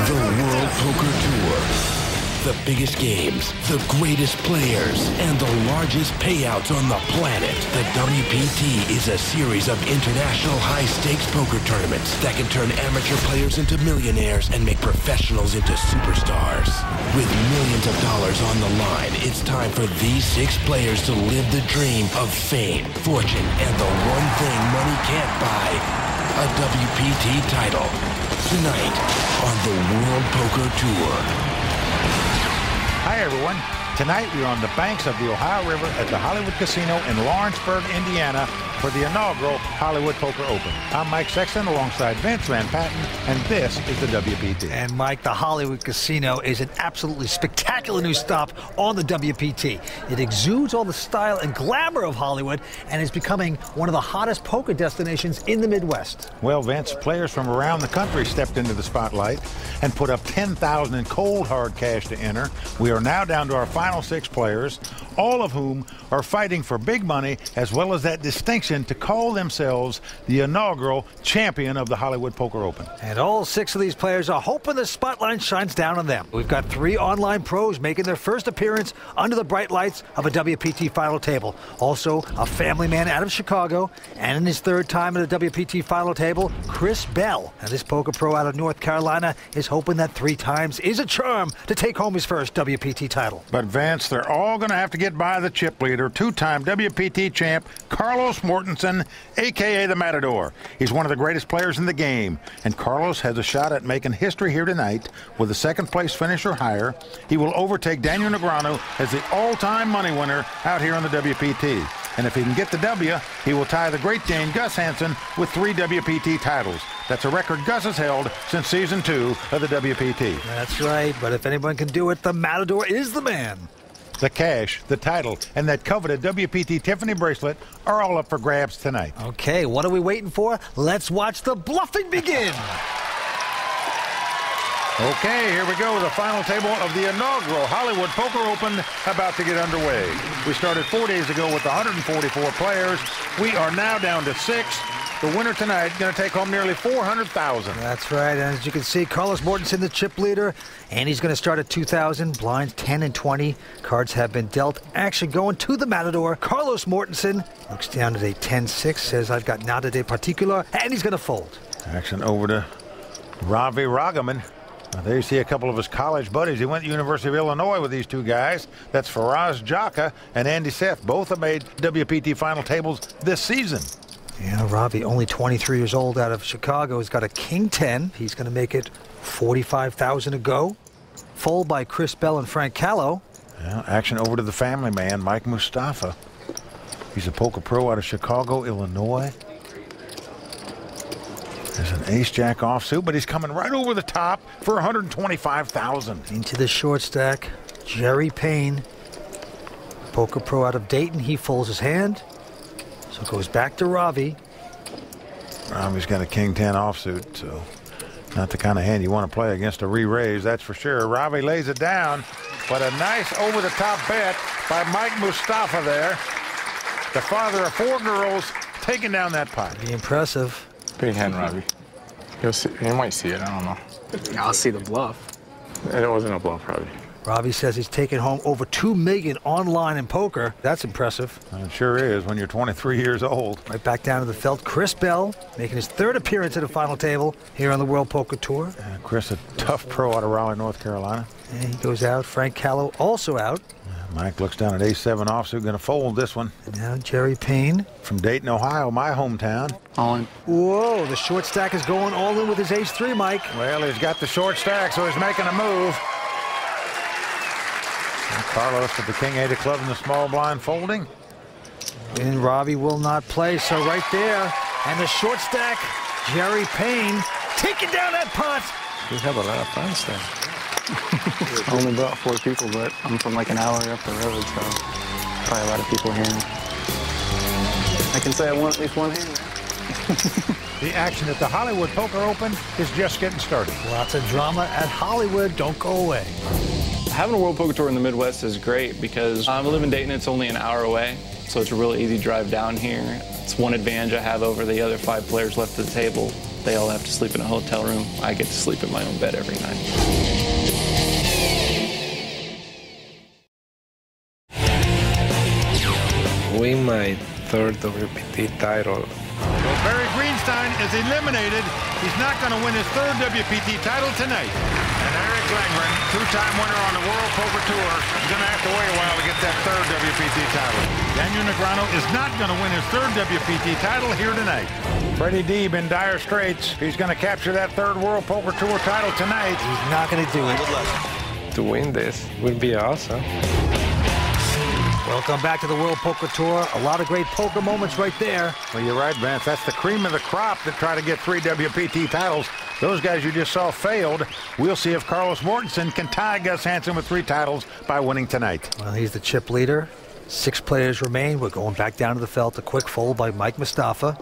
The World Poker Tour. The biggest games, the greatest players, and the largest payouts on the planet. The WPT is a series of international high-stakes poker tournaments that can turn amateur players into millionaires and make professionals into superstars. With millions of dollars on the line, it's time for these 6 players to live the dream of fame, fortune, and the one thing money can't buy, a WPT title. Tonight on the World Poker Tour. Hi, everyone. Tonight, we're on the banks of the Ohio River at the Hollywood Casino in Lawrenceburg, Indiana, for the inaugural Hollywood Poker Open. I'm Mike Sexton alongside Vince Van Patten, and this is the WPT. And Mike, the Hollywood Casino is an absolutely spectacular new stop on the WPT. It exudes all the style and glamour of Hollywood and is becoming one of the hottest poker destinations in the Midwest. Well, Vince, players from around the country stepped into the spotlight and put up $10,000 in cold hard cash to enter. We are now down to our final 6 players, all of whom are fighting for big money as well as that distinction to call themselves the inaugural champion of the Hollywood Poker Open. And all 6 of these players are hoping the spotlight shines down on them. We've got 3 online pros making their first appearance under the bright lights of a WPT final table. Also, a family man out of Chicago, and in his 3rd time at a WPT final table, Chris Bell. Now, this poker pro out of North Carolina is hoping that 3 times is a charm to take home his first WPT title. But Vance, they're all going to have to get by the chip leader, 2-time WPT champ Carlos Mortensen, a.k.a. the Matador. He's one of the greatest players in the game, and Carlos has a shot at making history here tonight with a 2nd-place finish or higher. He will overtake Daniel Negreanu as the all-time money winner out here on the WPT. And if he can get the W, he will tie the great Dane Gus Hansen with 3 WPT titles. That's a record Gus has held since Season 2 of the WPT. That's right, but if anyone can do it, the Matador is the man. The cash, the title, and that coveted WPT Tiffany bracelet are all up for grabs tonight. Okay, what are we waiting for? Let's watch the bluffing begin. Okay, here we go. The final table of the inaugural Hollywood Poker Open about to get underway. We started 4 days ago with 144 players. We are now down to 6. The winner tonight going to take home nearly $400,000. That's right. And as you can see, Carlos Mortensen, the chip leader, and he's going to start at 2,000. Blinds 10 and 20. Cards have been dealt. Action going to the Matador. Carlos Mortensen looks down at a 10-6, says, I've got nada de particular, and he's going to fold. Action over to Ravi Ragaman. There you see a couple of his college buddies. He went to the University of Illinois with these 2 guys. That's Faraz Jaka and Andy Seth. Both have made WPT final tables this season. Yeah, Ravi, only 23 years old, out of Chicago. He's got a king 10. He's going to make it $45,000 to go. Fold by Chris Bell and Frank Callow. Yeah, action over to the family man, Mike Mustafa. He's a poker pro out of Chicago, Illinois. There's an ace-jack offsuit, but he's coming right over the top for $125,000. Into the short stack, Jerry Payne, poker pro out of Dayton. He folds his hand, so it goes back to Ravi. Ravi's got a king-10 offsuit, so not the kind of hand you want to play against a re-raise, that's for sure. Ravi lays it down, but a nice over-the-top bet by Mike Mustafa there. The father of 4 girls taking down that pot. Pretty impressive. Big hand, Ravi. You might see it, I don't know. I'll see the bluff. It wasn't a bluff, Ravi. Ravi says he's taken home over $2 million online in poker. That's impressive. It sure is when you're 23 years old. Right back down to the felt. Chris Bell making his 3rd appearance at the final table here on the World Poker Tour. Chris, a tough pro out of Raleigh, North Carolina. And he goes out. Frank Callow also out. Mike looks down at ace-7 offsuit, going to fold this one. And now Jerry Payne. From Dayton, Ohio, my hometown. All in. Whoa, the short stack is going all in with his ace-3, Mike. Well, he's got the short stack, so he's making a move. And Carlos with the king-8 of clubs in the small blind folding. And Ravi will not play, so right there. And the short stack, Jerry Payne taking down that pot. We have a lot of fun stuff. I only brought 4 people, but I'm from like an hour up the road, so probably a lot of people here. I can say I won at least 1 hand. The action at the Hollywood Poker Open is just getting started. Lots of drama at Hollywood. Don't go away. Having a World Poker Tour in the Midwest is great because I live in Dayton. It's only an hour away, so it's a really easy drive down here. It's one advantage I have over the other 5 players left at the table. They all have to sleep in a hotel room. I get to sleep in my own bed every night. Win my third WPT title. Well, Barry Greenstein is eliminated. He's not going to win his third WPT title tonight. And Eric Langren, two-time winner on the World Poker Tour, is going to have to wait a while to get that third WPT title. Daniel Negreanu is not going to win his third WPT title here tonight. Freddie Deeb in dire straits. He's going to capture that third World Poker Tour title tonight. He's not going to do it. To win this would be awesome. Welcome back to the World Poker Tour. A lot of great poker moments right there. Well, you're right, Vance. That's the cream of the crop that try to get 3 WPT titles. Those guys you just saw failed. We'll see if Carlos Mortensen can tie Gus Hansen with 3 titles by winning tonight. Well, he's the chip leader. 6 players remain. We're going back down to the felt. A quick fold by Mike Mustafa.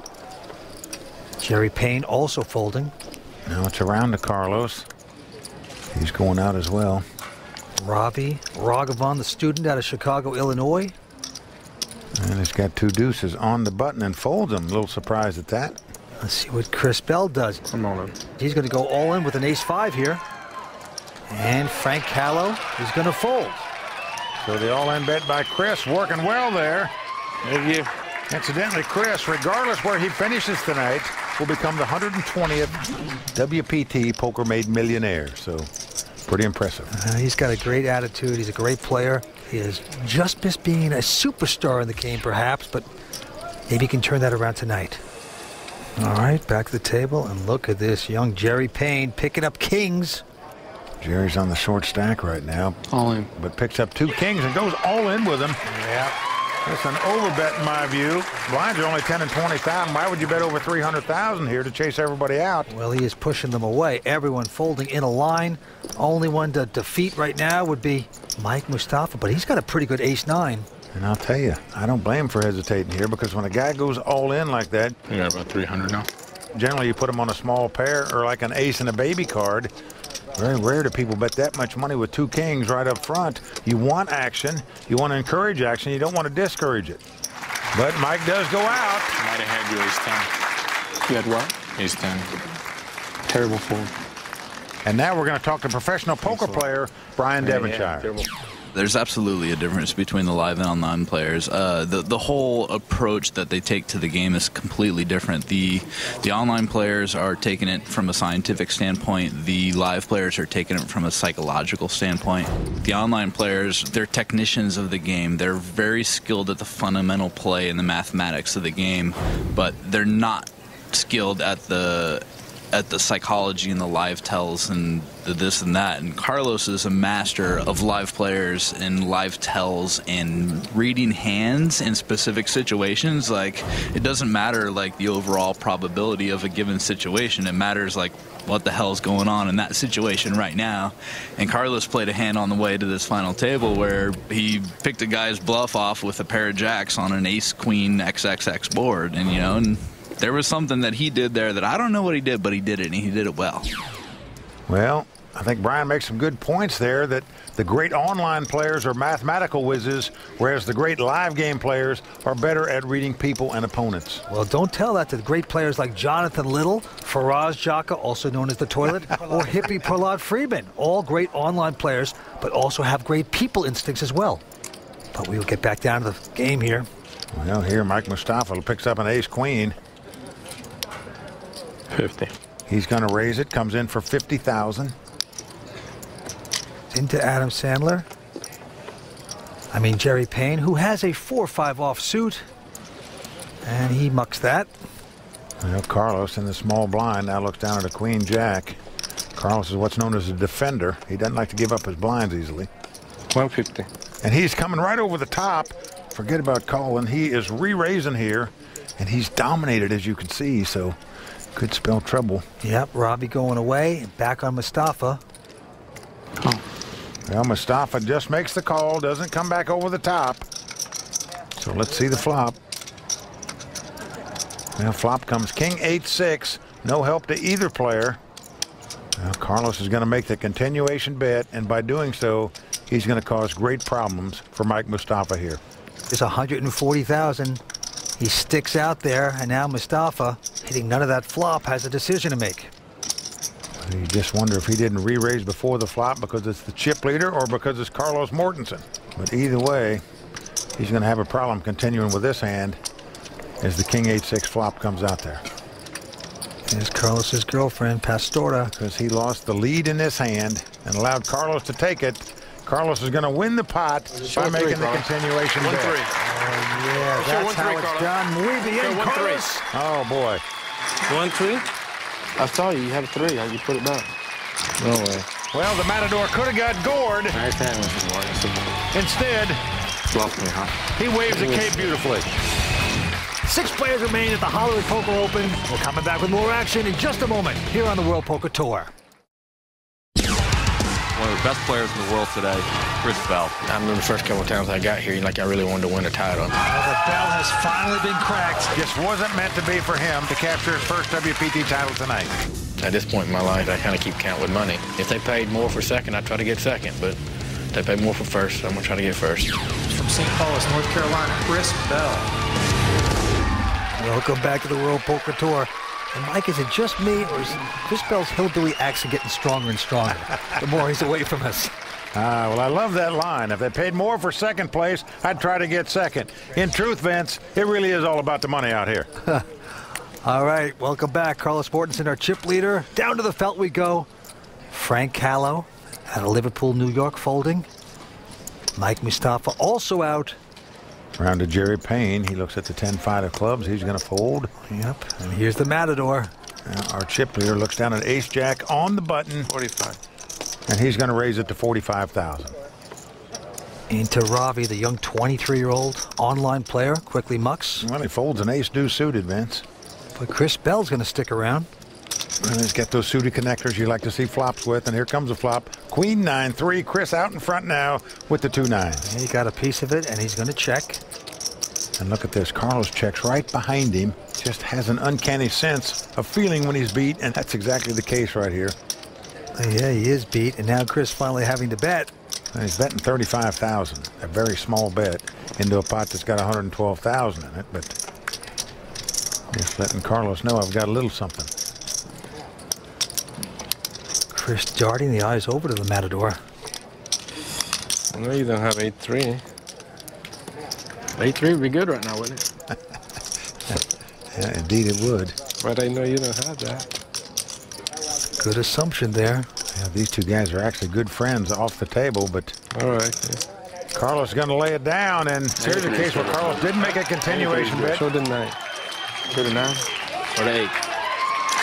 Jerry Payne also folding. Now it's around to Carlos. He's going out as well. Ravi Raghavan, the student out of Chicago, Illinois. And he's got 2 deuces on the button and folds them. A little surprised at that. Let's see what Chris Bell does. I'm all in. He's going to go all in with an ace-5 here. And Frank Callow is going to fold. So the all-in bet by Chris working well there. Thank you. Incidentally, Chris, regardless where he finishes tonight, will become the 120th WPT Poker Made millionaire. So pretty impressive. He's got a great attitude. He's a great player. He has just missed being a superstar in the game, perhaps, but maybe he can turn that around tonight. All right, back to the table, and look at this young Jerry Payne picking up kings. Jerry's on the short stack right now. All in. But picks up 2 kings and goes all in with them. Yeah. That's an overbet in my view. Blinds are only 10 and 20,000. Why would you bet over 300,000 here to chase everybody out? Well, he is pushing them away. Everyone folding in a line. Only one to defeat right now would be Mike Mustafa, but he's got a pretty good ace-9. And I'll tell you, I don't blame him for hesitating here, because when a guy goes all in like that, You got about 300 now. generally you put him on a small pair or like an ace and a baby card. Very rare do people bet that much money with 2 kings right up front. You want action. You want to encourage action. You don't want to discourage it. But Mike does go out. Might have had you ace 10. You had what? Ace 10. Terrible fold. And now we're going to talk to professional poker player Brian Devonshire. Terrible. There's absolutely a difference between the live and online players. The whole approach that they take to the game is completely different. The online players are taking it from a scientific standpoint. The live players are taking it from a psychological standpoint. The online players, they're technicians of the game. They're very skilled at the fundamental play and the mathematics of the game, but they're not skilled at the psychology and the live tells and the this and that. And Carlos is a master of live players and live tells and reading hands in specific situations. Like, it doesn't matter like the overall probability of a given situation. It matters like what the hell's going on in that situation right now. And Carlos played a hand on the way to this final table where he picked a guy's bluff off with a pair of jacks on an ace queen XXX board, and and there was something that he did there that I don't know what he did, but he did it, and he did it well. Well, I think Brian makes some good points there, that the great online players are mathematical whizzes, whereas the great live game players are better at reading people and opponents. Well, don't tell that to the great players like Jonathan Little, Faraz Jaka, also known as the Toilet, or Hippie Prahlad Freeman. All great online players, but also have great people instincts as well. But we will get back down to the game here. Well, here Mike Mustafa picks up an ace-queen. 50. He's going to raise it, comes in for 50,000. Into Adam Sandler. Jerry Payne, who has a 4-5 offsuit. And he mucks that. Well, Carlos in the small blind now looks down at a queen-jack. Carlos is what's known as a defender. He doesn't like to give up his blinds easily. 150. And he's coming right over the top. Forget about calling. He is re-raising here, and he's dominated, as you can see, so could spell trouble. Yep, Robbie going away. Back on Mustafa. Well, Mustafa just makes the call, doesn't come back over the top. So let's see the flop. Well, flop comes king 8-6. No help to either player. Well, Carlos is going to make the continuation bet, and by doing so, he's going to cause great problems for Mike Mustafa here. It's 140,000. He sticks out there, and now Mustafa, Hitting none of that flop has a decision to make. You just wonder if he didn't re-raise before the flop because it's the chip leader or because it's Carlos Mortensen. But either way, he's going to have a problem continuing with this hand as the King 8-6 flop comes out there. Here's Carlos's girlfriend, Pastora. Because he lost the lead in this hand and allowed Carlos to take it. Carlos is going to win the pot by making the continuation bet. 1-3. Oh, yeah, that's how it's done. Muy bien, Carlos. Oh, boy. 1-3? I saw you. You had a 3. How you put it back? No way. Well, the Matador could have got gored. Nice hand, Mr. Mortensen. Instead, Bluffed me, huh? he waves the cape beautifully. 6 players remain at the Hollywood Poker Open. We're coming back with more action in just a moment here on the World Poker Tour. One of the best players in the world today, Chris Bell. I remember the first couple of times I got here, like I really wanted to win a title. Well, the bell has finally been cracked. Just wasn't meant to be for him to capture his first WPT title tonight. At this point in my life, I kind of keep count with money. If they paid more for second, I'd try to get second, but if they paid more for first, I'm going to try to get first. From St. Paul's, North Carolina, Chris Bell. Welcome back to the World Poker Tour. And Mike, is it just me, or is Chris Bell's hillbilly accent getting stronger and stronger the more he's away from us? Well, I love that line. If they paid more for second place, I'd try to get second. In truth, Vince, it really is all about the money out here. All right, welcome back. Carlos Mortensen, our chip leader. Down to the felt we go. Frank Callow out of Liverpool, New York, folding. Mike Mustafa also out. Round to Jerry Payne. He looks at the 10-5 of clubs. He's going to fold. Yep, and here's the Matador. Now our chip leader looks down at ace-jack on the button. 45. And he's going to raise it to 45,000. Into Ravi, the young 23-year-old online player, quickly mucks. Well, he folds an ace-deuce suited, Vince. But Chris Bell's going to stick around. And he's got those suited connectors you like to see flops with. And here comes a flop. Queen 9-3. Chris out in front now with the 2 9s. He got a piece of it, and he's going to check. And look at this. Carlos checks right behind him. Just has an uncanny sense of feeling when he's beat. And that's exactly the case right here. Yeah, he is beat. And now Chris finally having to bet. And he's betting 35,000. A very small bet into a pot that's got 112,000 in it. But just letting Carlos know I've got a little something. Chris darting the eyes over to the Matador. No, you don't have 8-3. 8-3 would be good right now, wouldn't it? Yeah, indeed it would. But I know you don't have that. Good assumption there. Yeah, these two guys are actually good friends off the table, but All right. Yeah. Carlos is going to lay it down, and here's a case where Carlos didn't make a continuation bet. Show the 9. Show the 9 or the 8.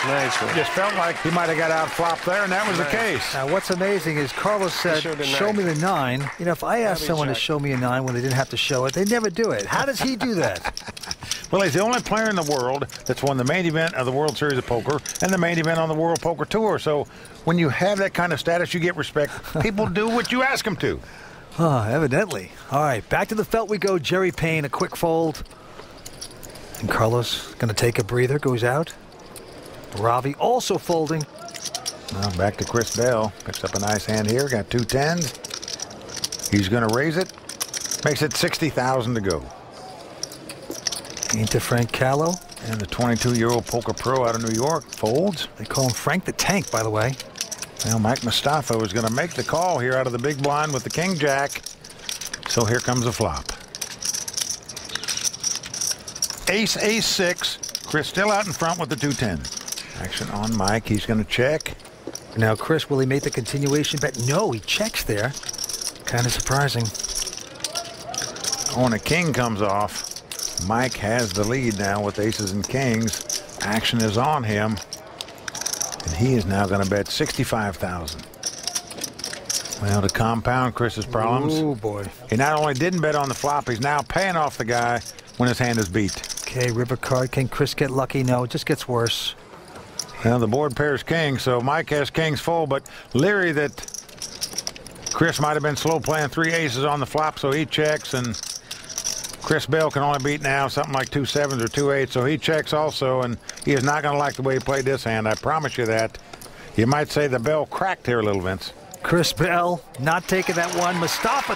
Nice one. Just felt like he might have got out flopped there, and that was the case. Now, what's amazing is Carlos said, show me the 9. You know, if I asked someone to show me a 9 when they didn't have to show it, they never do it. How does he do that? Well, he's the only player in the world that's won the main event of the World Series of Poker and the main event on the World Poker Tour. So when you have that kind of status, you get respect. People do what you ask them to. Evidently. All right, back to the felt we go. Jerry Payne, a quick fold. And Carlos going to take a breather, goes out. Ravi also folding. Now back to Chris Bell. Picks up a nice hand here. Got 2 10s. He's going to raise it. Makes it 60,000 to go. Into Frank Callow. And the 22-year-old poker pro out of New York folds. They call him Frank the Tank, by the way. Well, Mike Mustafa was going to make the call here out of the big blind with the King Jack. So here comes a flop. Ace, ace, 6. Chris still out in front with the 2 10s. Action on Mike. He's going to check. Now, Chris, will he make the continuation bet? No, he checks there. Kind of surprising. When a king comes off, Mike has the lead now with aces and kings. Action is on him. And he is now going to bet 65,000. Well, to compound Chris's problems. Oh, boy. He not only didn't bet on the flop, he's now paying off the guy when his hand is beat. Okay, river card. Can Chris get lucky? No, it just gets worse. Well, the board pairs king, so Mike has kings full, but leery that Chris might have been slow playing 3 aces on the flop, so he checks, and Chris Bell can only beat now something like 2 7s or 2 8s, so he checks also, and he is not going to like the way he played this hand. I promise you that. You might say the bell cracked here a little, Vince. Chris Bell not taking that one. Mustafa